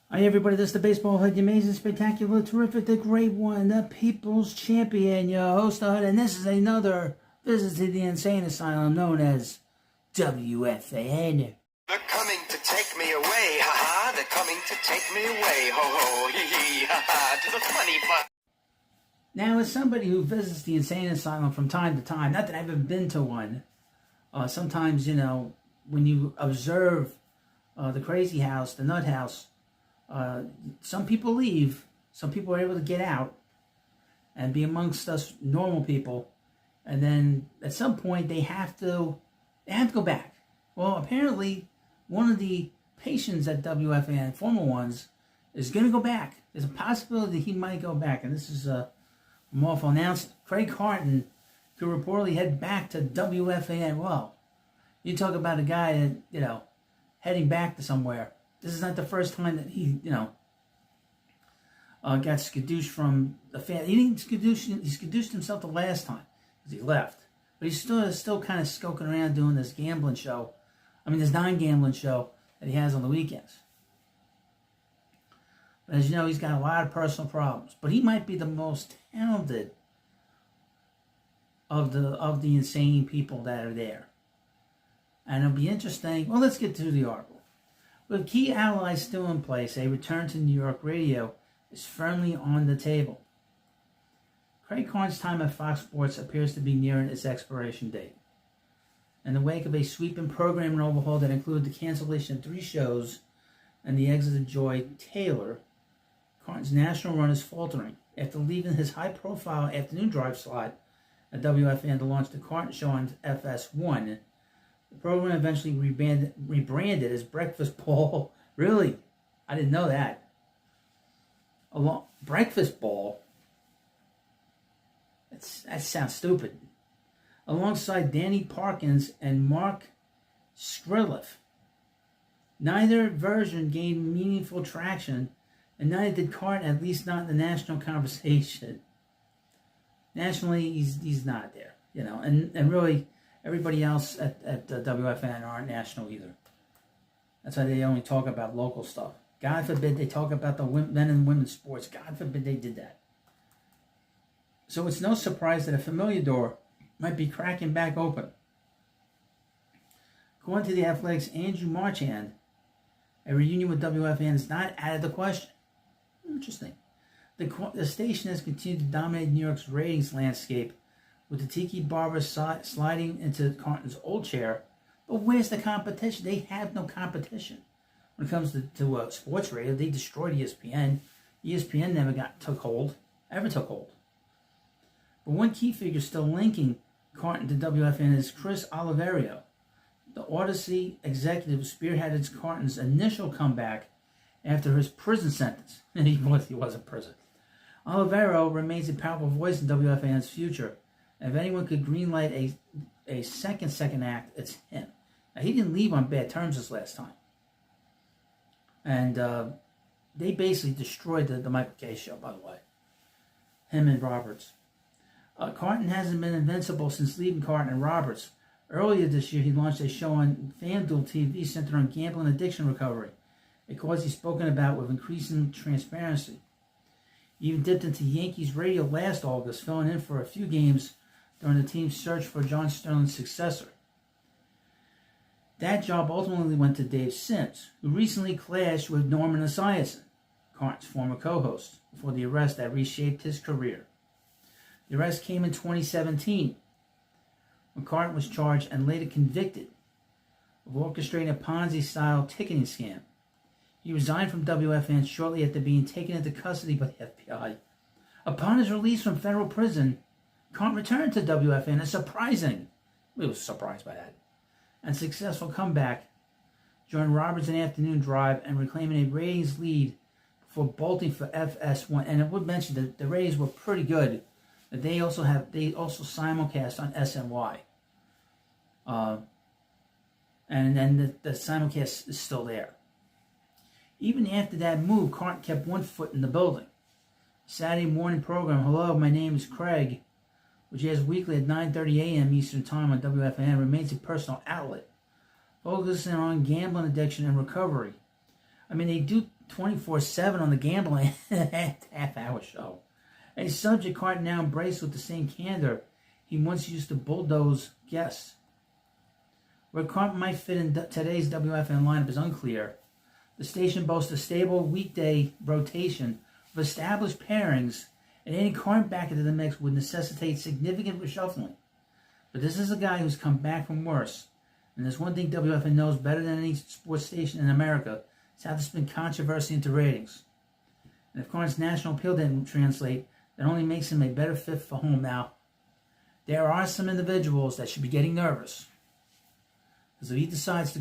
Hi everybody, this is the Baseball Hood, the amazing, spectacular, terrific, the great one, the People's Champion, your host Hood, and this is another visit to the insane asylum known as WFAN. They're coming to take me away, ha-ha, they're coming to take me away, ho-ho, hee-hee, ha-ha, to the funny fun. Now, as somebody who visits the insane asylum from time to time, not that I've ever been to one, sometimes, when you observe the crazy house, the nut house, some people leave, some people are able to get out and be amongst us normal people, and then at some point they have to go back. Well, apparently one of the patients at WFAN, former ones, is going to go back. There's a possibility he might go back, and this is a awful announcement. Craig Carton could reportedly head back to WFAN. Well, you talk about a guy that, heading back to somewhere. This is not the first time that he, got skadooshed from the fan. He didn't skadoosh. He skadooshed himself the last time because he left. But he's still kind of skulking around doing this gambling show. This non-gambling show that he has on the weekends. But as you know, he's got a lot of personal problems. But he might be the most talented of the insane people that are there. And it'll be interesting. Well, let's get to the article. With key allies still in place, a return to New York radio is firmly on the table. Craig Carton's time at Fox Sports appears to be nearing its expiration date. In the wake of a sweeping program overhaul that included the cancellation of 3 shows and the exit of Joy Taylor, Carton's national run is faltering. After leaving his high-profile afternoon drive slot at WFAN to launch the Carton Show on FS1, the program eventually rebranded as Breakfast Ball. Really? I didn't know that. Breakfast Ball? That sounds stupid. Alongside Danny Parkins and Mark Skrileff. Neither version gained meaningful traction, and neither did Carton, at least not in the national conversation. Nationally, he's not there, and really, everybody else at WFAN aren't national either. That's why they only talk about local stuff. God forbid they talk about the men and women's sports. God forbid they did that. So it's no surprise that a familiar door might be cracking back open. According to the Athletic's Andrew Marchand, a reunion with WFAN is not out of the question. Interesting. The station has continued to dominate New York's ratings landscape, with the Tiki Barber sliding into Carton's old chair. But where's the competition? They have no competition. When it comes to sports radio, they destroyed ESPN. ESPN never took hold. But one key figure still linking Carton to WFAN is Chris Oliverio, the Odyssey executive who spearheaded Carton's initial comeback after his prison sentence. He was in prison. Oliverio remains a powerful voice in WFAN's future. If anyone could greenlight a second act, it's him. Now, he didn't leave on bad terms this last time. And they basically destroyed the Michael Kay show, by the way. Him and Roberts. Carton hasn't been invincible since leaving Carton and Roberts. Earlier this year, he launched a show on FanDuel TV centered on gambling addiction recovery, a cause he's spoken about with increasing transparency. He even dipped into Yankees radio last August, filling in for a few games during the team's search for John Sterling's successor. That job ultimately went to Dave Sims, who recently clashed with Norman Esiason, Carton's former co-host, before the arrest that reshaped his career. The arrest came in 2017, when Carton was charged and later convicted of orchestrating a Ponzi-style ticketing scam. He resigned from WFAN shortly after being taken into custody by the FBI. Upon his release from federal prison, Carton returned to WFAN, and surprising, we were surprised by that, and successful comeback, joined Roberts in Afternoon Drive and reclaiming a ratings lead before bolting for FS1. And I would mention that the ratings were pretty good. That they also simulcast on SNY, and then the simulcast is still there. Even after that move, Carton kept one foot in the building. Saturday morning program, Hello, my name is Craig, which airs weekly at 9:30 a.m. Eastern Time on WFAN, remains a personal outlet, focusing on gambling addiction and recovery. I mean, they do 24/7 on the gambling half-hour show. A subject Carton now embraced with the same candor he once used to bulldoze guests. Where Carton might fit in today's WFAN lineup is unclear. The station boasts a stable weekday rotation of established pairings, and any Carton back into the mix would necessitate significant reshuffling. But this is a guy who's come back from worse. And there's one thing WFAN knows better than any sports station in America. It's how to spin controversy into ratings. And if Carton's national appeal didn't translate, that only makes him a better fit for home. Now, there are some individuals that should be getting nervous. Because if he decides to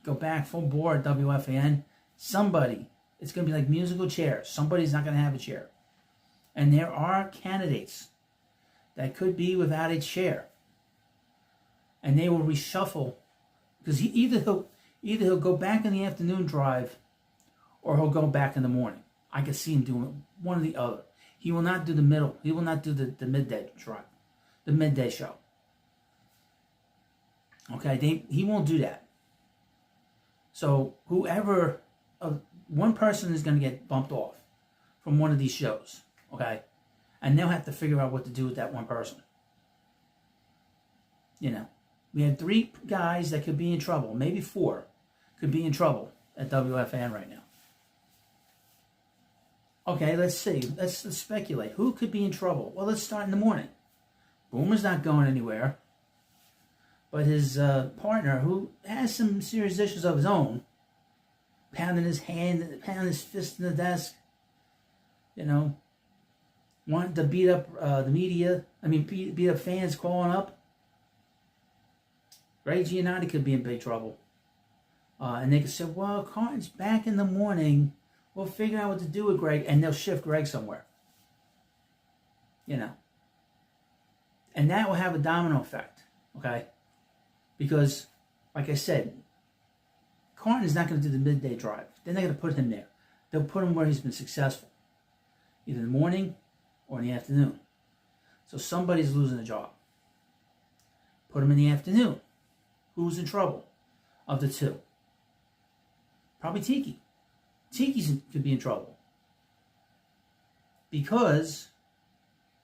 go back full bore at WFAN, somebody, it's going to be like musical chairs. Somebody's not going to have a chair. And there are candidates that could be without a chair. And they will reshuffle. Because either he'll go back in the afternoon drive or he'll go back in the morning. I could see him doing one or the other. He will not do the middle. He will not do the midday drive, the midday show. Okay, he won't do that. So whoever, one person is going to get bumped off from one of these shows. Okay, and they'll have to figure out what to do with that one person. You know, we had 3 guys that could be in trouble, maybe 4 could be in trouble at WFAN right now. Okay, let's see. Let's speculate. Who could be in trouble? Well, let's start in the morning. Boomer's not going anywhere. But his partner, who has some serious issues of his own, pounding his fist in the desk, you know, wanting to beat up the media. I mean, beat up fans calling up. Greg Giannotti could be in big trouble. And they could say, well, Carton's back in the morning. We'll figure out what to do with Greg. And they'll shift Greg somewhere. You know. And that will have a domino effect. Okay? Because, like I said, Carton is not going to do the midday drive. They're not going to put him there. They'll put him where he's been successful. Either in the morning or in the afternoon. So somebody's losing a job. Put him in the afternoon. Who's in trouble of the 2? Probably Tiki. Tiki could be in trouble. Because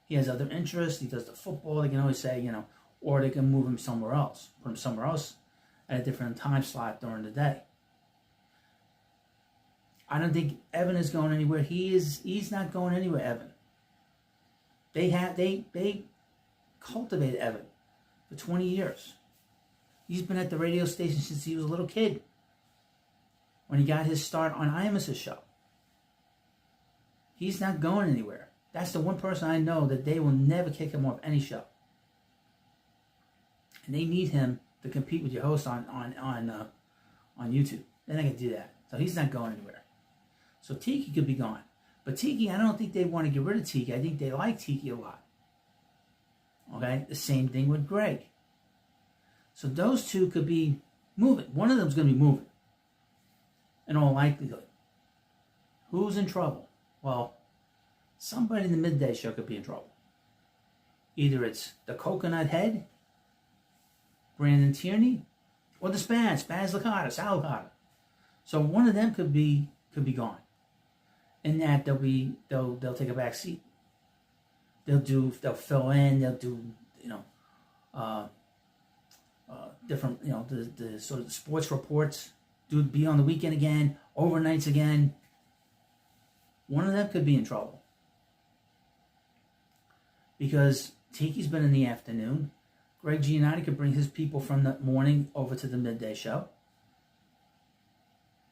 he has other interests. He does the football. They can always say, you know, or they can move him somewhere else. Put him somewhere else at a different time slot during the day. I don't think Evan is going anywhere. He's not going anywhere, Evan. They cultivated Evan for 20 years. He's been at the radio station since he was a little kid. When he got his start on Imus's show. He's not going anywhere. That's the one person I know that they will never kick him off any show. And they need him to compete with your host on YouTube. They're not going to do that. So he's not going anywhere. So Tiki could be gone. But Tiki, I don't think they want to get rid of Tiki. I think they like Tiki a lot. Okay? The same thing with Greg. So those 2 could be moving. One of them's going to be moving. In all likelihood. Who's in trouble? Well, somebody in the midday show could be in trouble. Either it's the Coconut Head, Brandon Tierney, or the Spaz Licata, Sal Licata. So one of them could be gone. In that they'll take a back seat. They'll fill in. They'll do different the sort of the sports reports. Be on the weekend again, overnights again. One of them could be in trouble. Because Tiki's been in the afternoon. Greg Giannotti could bring his people from the morning over to the midday show.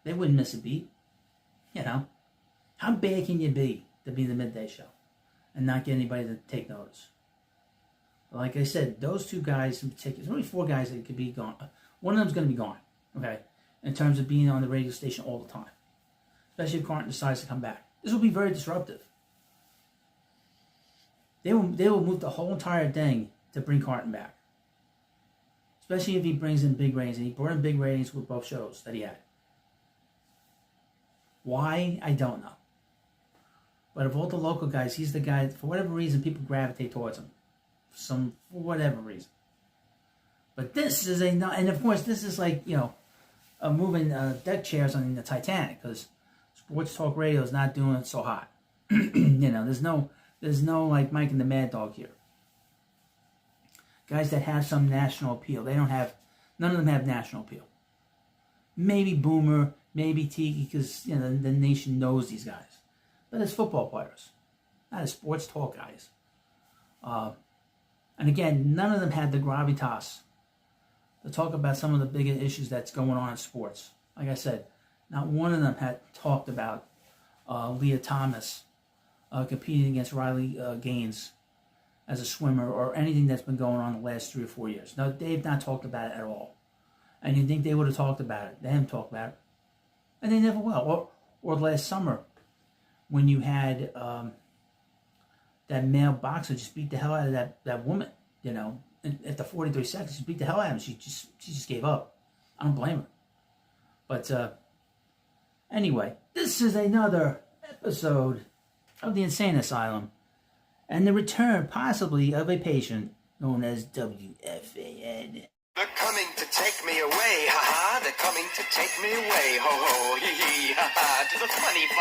They wouldn't miss a beat. You know. How bad can you be to be in the midday show and not get anybody to take notice? But like I said, those 2 guys in particular, there's only 4 guys that could be gone. One of them's going to be gone. Okay. In terms of being on the radio station all the time. Especially if Carton decides to come back. This will be very disruptive. They will move the whole entire thing to bring Carton back. Especially if he brings in big ratings. And he brought in big ratings with both shows that he had. Why? I don't know. But of all the local guys, he's the guy, for whatever reason, people gravitate towards him. For whatever reason. But this is and of course, this is like, moving deck chairs on the Titanic because sports talk radio is not doing it so hot. There's no like Mike and the Mad Dog here. Guys that have some national appeal. None of them have national appeal. Maybe Boomer, maybe Tiki, because the nation knows these guys. But as football players, not as sports talk guys. And again, none of them had the gravitas to talk about some of the bigger issues that's going on in sports. Like I said, not one of them had talked about Leah Thomas competing against Riley Gaines as a swimmer or anything that's been going on the last 3 or 4 years. No, they've not talked about it at all. And you think they would have talked about it. They haven't talked about it. And they never will. Or last summer when you had that male boxer just beat the hell out of that woman, after 43 seconds, she beat the hell out of him. She just gave up. I don't blame her. But anyway, this is another episode of the Insane Asylum and the return, possibly, of a patient known as WFAN. They're coming to take me away, ha ha. They're coming to take me away, ho ho, hee hee, ha ha, to the funny fun.